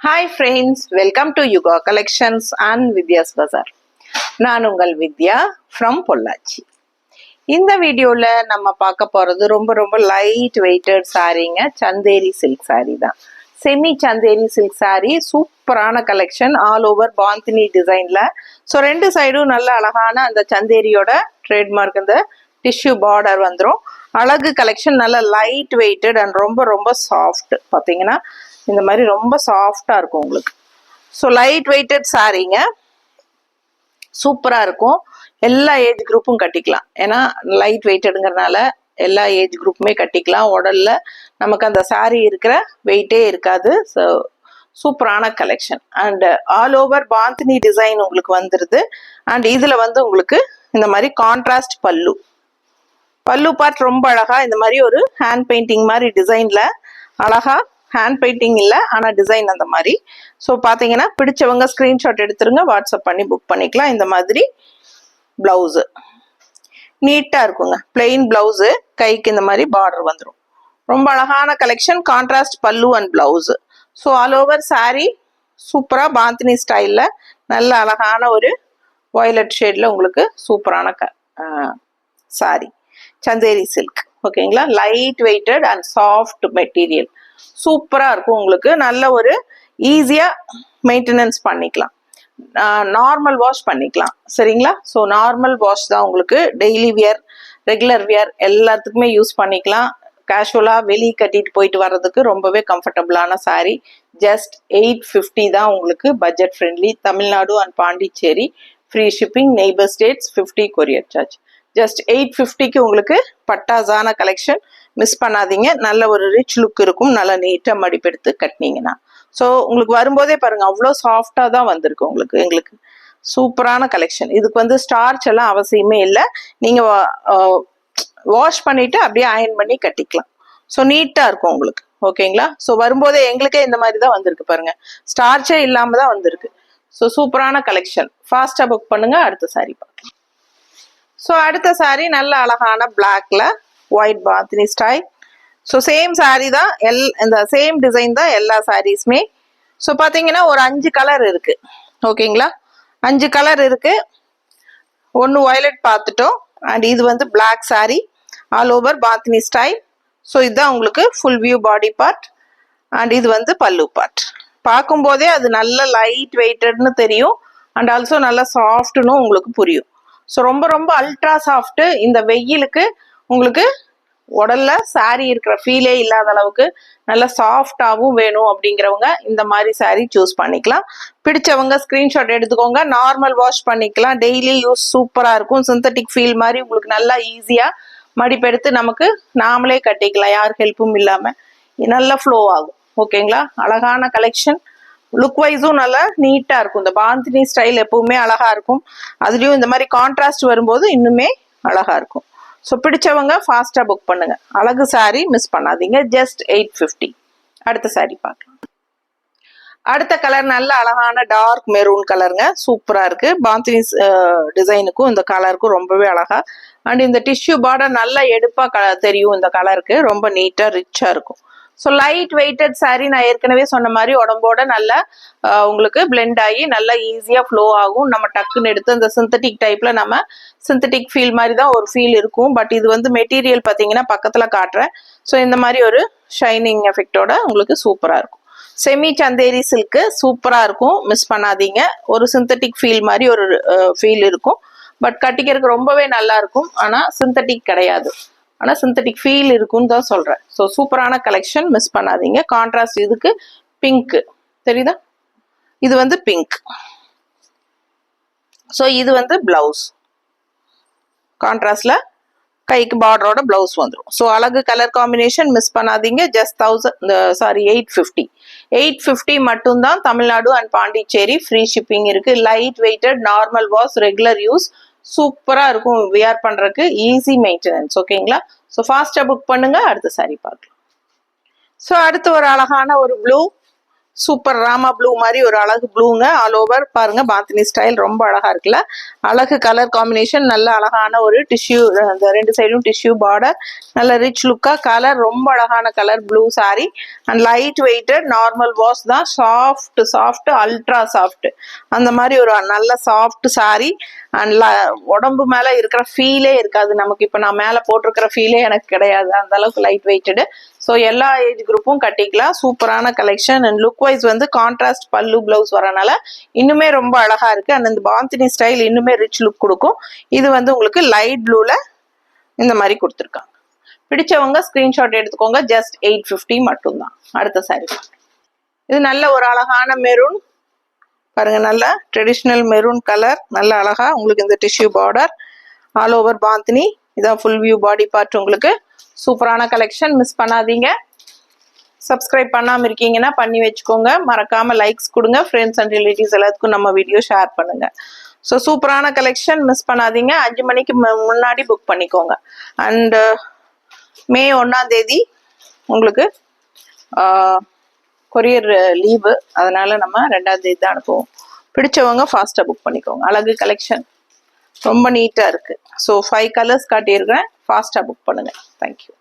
Hi friends, welcome to Yuga Collections and Vidya's Bazaar. நான் உங்கள் வித்யா from Pollachi. இந்த வீடியோல நம்ம பார்க்க போறது ரொம்ப light weighted சாரீங்க. Chanderi silk sorry தான். செமி சந்தேரி சில்க் சாரி, சூப்பரான கலெக்ஷன், ஆல் ஓவர் பாந்தினி டிசைன்ல. ஸோ ரெண்டு சைடும் நல்ல அழகான அந்த சந்தேரியோட ட்ரேட்மார்க் இந்த டிஷ்யூ பார்டர் வந்துடும். அழகு கலெக்ஷன், நல்ல லைட் வெயிட்டட் அண்ட் ரொம்ப சாஃப்ட். பார்த்தீங்கன்னா இந்த மாதிரி ரொம்ப சாஃப்டா இருக்கும் உங்களுக்கு. ஸோ லைட் வெயிட்டட் சாரீங்க, சூப்பரா இருக்கும். எல்லா ஏஜ் குரூப்பும் கட்டிக்கலாம். ஏன்னா லைட் வெயிட்டடுங்கிறதுனால எல்லா ஏஜ் குரூப்புமே கட்டிக்கலாம். உடல்ல நமக்கு அந்த சாரீ இருக்கிற வெயிட்டே இருக்காது. ஸோ சூப்பரான collection and all over bandhani design உங்களுக்கு வந்துருது. அண்ட் இதுல வந்து உங்களுக்கு இந்த மாதிரி கான்ட்ராஸ்ட் பல்லு பார்ட் ரொம்ப அழகா இந்த மாதிரி ஒரு ஹேண்ட் பெயிண்டிங் மாதிரி டிசைன்ல அழகா, ஹேண்ட் பெயிண்டிங் இல்லை ஆனால் டிசைன் அந்த மாதிரி. ஸோ பார்த்தீங்கன்னா பிடிச்சவங்க ஸ்க்ரீன்ஷாட் எடுத்துருங்க, வாட்ஸ்அப் பண்ணி புக் பண்ணிக்கலாம். இந்த மாதிரி ப்ளவுஸு நீட்டாக இருக்குங்க, பிளெயின் ப்ளவுஸு, கைக்கு இந்த மாதிரி பார்டர் வந்துடும். ரொம்ப அழகான கலெக்ஷன், கான்ட்ராஸ்ட் பல்லு and blouse. So all over sari சூப்பராக பாந்தினி ஸ்டைலில் நல்ல அழகான ஒரு வயலட் ஷேடில் உங்களுக்கு சூப்பரான சாரீ சந்தேரி சில்க். ஓகேங்களா, light weighted and soft material, சூப்பராக இருக்கும் உங்களுக்கு. நல்ல ஒரு ஈஸியாக மெயின்டெனன்ஸ் பண்ணிக்கலாம், நார்மல் வாஷ் பண்ணிக்கலாம். சரிங்களா, ஸோ நார்மல் வாஷ் தான் உங்களுக்கு. டெய்லி வியர், ரெகுலர் வியர் எல்லாத்துக்குமே யூஸ் பண்ணிக்கலாம். கேஷுவலாக வெளியே கட்டிட்டு போயிட்டு வர்றதுக்கு ரொம்பவே கம்ஃபர்டபுளான சாரீ. ஜஸ்ட் 850 தான் உங்களுக்கு, budget friendly. Tamil Nadu and Pondicherry free shipping, neighbour states 50 courier charge. Just 850க்கு உங்களுக்கு பட்டாசான கலெக்ஷன், மிஸ் பண்ணாதீங்க. நல்ல ஒரு ரிச் லுக் இருக்கும், நல்லா நீட்டாக மடிப்பெடுத்து கட்டினீங்கன்னா. ஸோ உங்களுக்கு வரும்போதே பாருங்க, அவ்வளோ சாஃப்டாக தான் வந்திருக்கு உங்களுக்கு. எங்களுக்கு சூப்பரான கலெக்ஷன். இதுக்கு வந்து ஸ்டார்ச் எல்லாம் அவசியமே இல்லை, நீங்கள் வாஷ் பண்ணிட்டு அப்படியே அயன் பண்ணி கட்டிக்கலாம். ஸோ நீட்டாக இருக்கும் உங்களுக்கு. ஓகேங்களா, ஸோ வரும்போதே எங்களுக்கே இந்த மாதிரி தான் வந்திருக்கு பாருங்க, ஸ்டார்ச்சே இல்லாமல் தான் வந்திருக்கு. ஸோ சூப்பரான கலெக்ஷன், ஃபாஸ்ட்டாக புக் பண்ணுங்க. அடுத்த சாரி பார்க்கலாம். ஸோ அடுத்த சாரீ நல்ல அழகான பிளாக்ல white bandhani style. So same sari தான், இந்த சேம் டிசைன் தான் எல்லா சாரீஸுமே. ஸோ பார்த்தீங்கன்னா ஒரு 5 கலர் இருக்கு. ஓகேங்களா, 5 கலர் இருக்கு. ஒன்று வயலட் பார்த்துட்டோம். அண்ட் இது வந்து black sari, all over bandhani style. So இதுதான் உங்களுக்கு full view body part. And இது வந்து பல்லு பார்ட். பார்க்கும்போதே அது நல்ல லைட் வெயிட்டட்னு தெரியும். அண்ட் ஆல்சோ நல்ல சாஃப்ட்னு உங்களுக்கு புரியும். ஸோ ரொம்ப அல்ட்ரா சாஃப்ட். இந்த வெயிலுக்கு உங்களுக்கு உடல்ல சாரீ இருக்கிற ஃபீலே இல்லாத அளவுக்கு நல்ல சாஃப்டாகவும் வேணும் அப்படிங்கிறவங்க இந்த மாதிரி சாரீ சூஸ் பண்ணிக்கலாம். பிடிச்சவங்க ஸ்க்ரீன்ஷாட் எடுத்துக்கோங்க, நார்மல் வாஷ் பண்ணிக்கலாம், டெய்லி யூஸ் சூப்பராக இருக்கும். சிந்தட்டிக் ஃபீல் மாதிரி உங்களுக்கு நல்லா ஈஸியாக மடிப்பெடுத்து நமக்கு நாமளே கட்டிக்கலாம், யார் ஹெல்ப்பும் இல்லாமல். நல்லா ஃப்ளோ ஆகும். ஓகேங்களா, அழகான கலெக்ஷன், லுக் வைஸும் நல்லா நீட்டா இருக்கும். இந்த பாந்தினி ஸ்டைல் எப்பவுமே அழகா இருக்கும், அதுலயும் இந்த மாதிரி கான்ட்ராஸ்ட் வரும்போது இன்னுமே அழகா இருக்கும். ஸோ பிடிச்சவங்க ஃபாஸ்டா புக் பண்ணுங்க. அழகு சாரி மிஸ் பண்ணாதீங்க, ஜஸ்ட் 850. அடுத்த சாரி பார்க்கலாம். அடுத்த கலர் நல்ல அழகான டார்க் மெரூன் கலருங்க, சூப்பரா இருக்கு. பாந்தினி டிசைனுக்கும் இந்த கலருக்கும் ரொம்பவே அழகா. அண்ட் இந்த டிஷ்யூ பார்டர் நல்லா எடுப்பா தெரியும் இந்த கலருக்கு, ரொம்ப நீட்டா ரிச்சா இருக்கும். ஸோ லைட் வெயிட்டட் சாரீ, நான் ஏற்கனவே சொன்ன மாதிரி உடம்போட நல்லா உங்களுக்கு பிளெண்ட் ஆகி நல்லா ஈஸியாக ஃப்ளோ ஆகும். நம்ம டக்குன்னு எடுத்து இந்த சிந்தட்டிக் டைப்ல நம்ம சிந்தட்டிக் ஃபீல் மாதிரி தான் ஒரு ஃபீல் இருக்கும். பட் இது வந்து மெட்டீரியல் பார்த்தீங்கன்னா பக்கத்தில் காட்டுறேன். ஸோ இந்த மாதிரி ஒரு ஷைனிங் எஃபெக்டோட உங்களுக்கு சூப்பராக இருக்கும். செமி சந்தேரி சில்க்கு சூப்பராக இருக்கும், மிஸ் பண்ணாதீங்க. ஒரு சிந்தட்டிக் ஃபீல் மாதிரி ஒரு ஃபீல் இருக்கும். பட் கட்டிக்கிறதுக்கு ரொம்பவே நல்லா இருக்கும். ஆனால் சிந்தட்டிக் கிடையாது, ஆனால் சிந்தட்டிக் ஃபீல் இருக்குன்னு தான் சொல்கிறேன். ஸோ சூப்பரான கலெக்ஷன், மிஸ் பண்ணாதீங்க. கான்ட்ராஸ்ட் இதுக்கு பிங்க் தெரியுதா, இது வந்து பிங்க். ஸோ இது வந்து பிளவுஸ் கான்ட்ராஸ்ட்ல கைக்கு பார்டரோட பிளவுஸ் வந்துடும். ஸோ அழகு கலர் காம்பினேஷன், மிஸ் பண்ணாதீங்க. ஜஸ்ட் 850 மட்டும்தான். Tamil Nadu and Pondicherry free shipping இருக்கு. Light weighted, normal wash, regular use, சூப்பரா இருக்கும் வியர் பண்றதுக்கு, ஈஸி மெயின்டெனன்ஸ். ஓகேங்களா, ஸோ ஃபாஸ்டா புக் பண்ணுங்க. அடுத்த சாரி பார்க்கலாம். ஸோ அடுத்து ஒரு அழகான ஒரு ப்ளூ, சூப்பர் ராமா ப்ளூ மாதிரி ஒரு அழகு ப்ளூங்க. ஆல் ஓவர் பாருங்க, பாந்தினி ஸ்டைல் ரொம்ப அழகா இருக்குல்ல. அழகு கலர் காம்பினேஷன், நல்ல அழகான ஒரு டிஷ்யூ, அந்த 2 சைடும் டிஷ்யூ பார்டர், நல்ல ரிச் லுக்கா. கலர் ரொம்ப அழகான colour blue sorry and light weighted, normal wash தான். சாஃப்ட் அல்ட்ரா சாஃப்ட் அந்த மாதிரி ஒரு நல்ல சாஃப்ட் சாரி. அண்ட் உடம்பு மேல இருக்கிற ஃபீலே இருக்காது நமக்கு. இப்ப நான் மேல போட்டிருக்கிற ஃபீலே எனக்கு கிடையாது, அந்த அளவுக்கு லைட் வெயிட்டடு. ஸோ எல்லா ஏஜ் குரூப்பும் கட்டிக்கலாம். சூப்பரான கலெக்ஷன். அண்ட் லுக் வைஸ் வந்து கான்ட்ராஸ்ட் பல்லு பிளவுஸ் வரனால இன்னுமே ரொம்ப அழகா இருக்கு. அண்ட் இந்த பாந்தினி ஸ்டைல் இன்னுமே ரிச் லுக் கொடுக்கும். இது வந்து உங்களுக்கு லைட் ப்ளூல இந்த மாதிரி கொடுத்துருக்காங்க. பிடிச்சவங்க ஸ்கிரீன்ஷாட் எடுத்துக்கோங்க. ஜஸ்ட் 850 மட்டும்தான். அடுத்த சாரி இது நல்ல ஒரு அழகான மெரூன் பாருங்க, நல்ல ட்ரெடிஷ்னல் மெரூன் கலர், நல்ல அழகா உங்களுக்கு இந்த tissue border, all over bandhani. இதான் ஃபுல் வியூ பாடி பார்ட். உங்களுக்கு சூப்பரான கலெக்ஷன், மிஸ் பண்ணாதீங்க. சப்ஸ்கிரைப் பண்ணாமல் இருக்கீங்கன்னா பண்ணி வச்சுக்கோங்க. மறக்காம லைக்ஸ் கொடுங்க. ஃப்ரெண்ட்ஸ் அண்ட் ரிலேட்டிவ்ஸ் எல்லாத்துக்கும் நம்ம வீடியோ ஷேர் பண்ணுங்க. ஸோ சூப்பரான கலெக்ஷன், மிஸ் பண்ணாதீங்க. 5 மணிக்கு முன்னாடி புக் பண்ணிக்கோங்க. அண்ட் மே 1ஆம் தேதி உங்களுக்கு கொரியர் லீவு, அதனால நம்ம 2ஆம் தேதி தான் அனுப்புவோம். பிடிச்சவங்க ஃபாஸ்ட்டாக புக் பண்ணிக்கோங்க. அழகு கலெக்ஷன் ரொம்ப நீட்டாக இருக்கு. So 5 colours காட்டியிருக்கிறேன். ஃபாஸ்ட்டாக புக் பண்ணுங்க. தேங்க்யூ.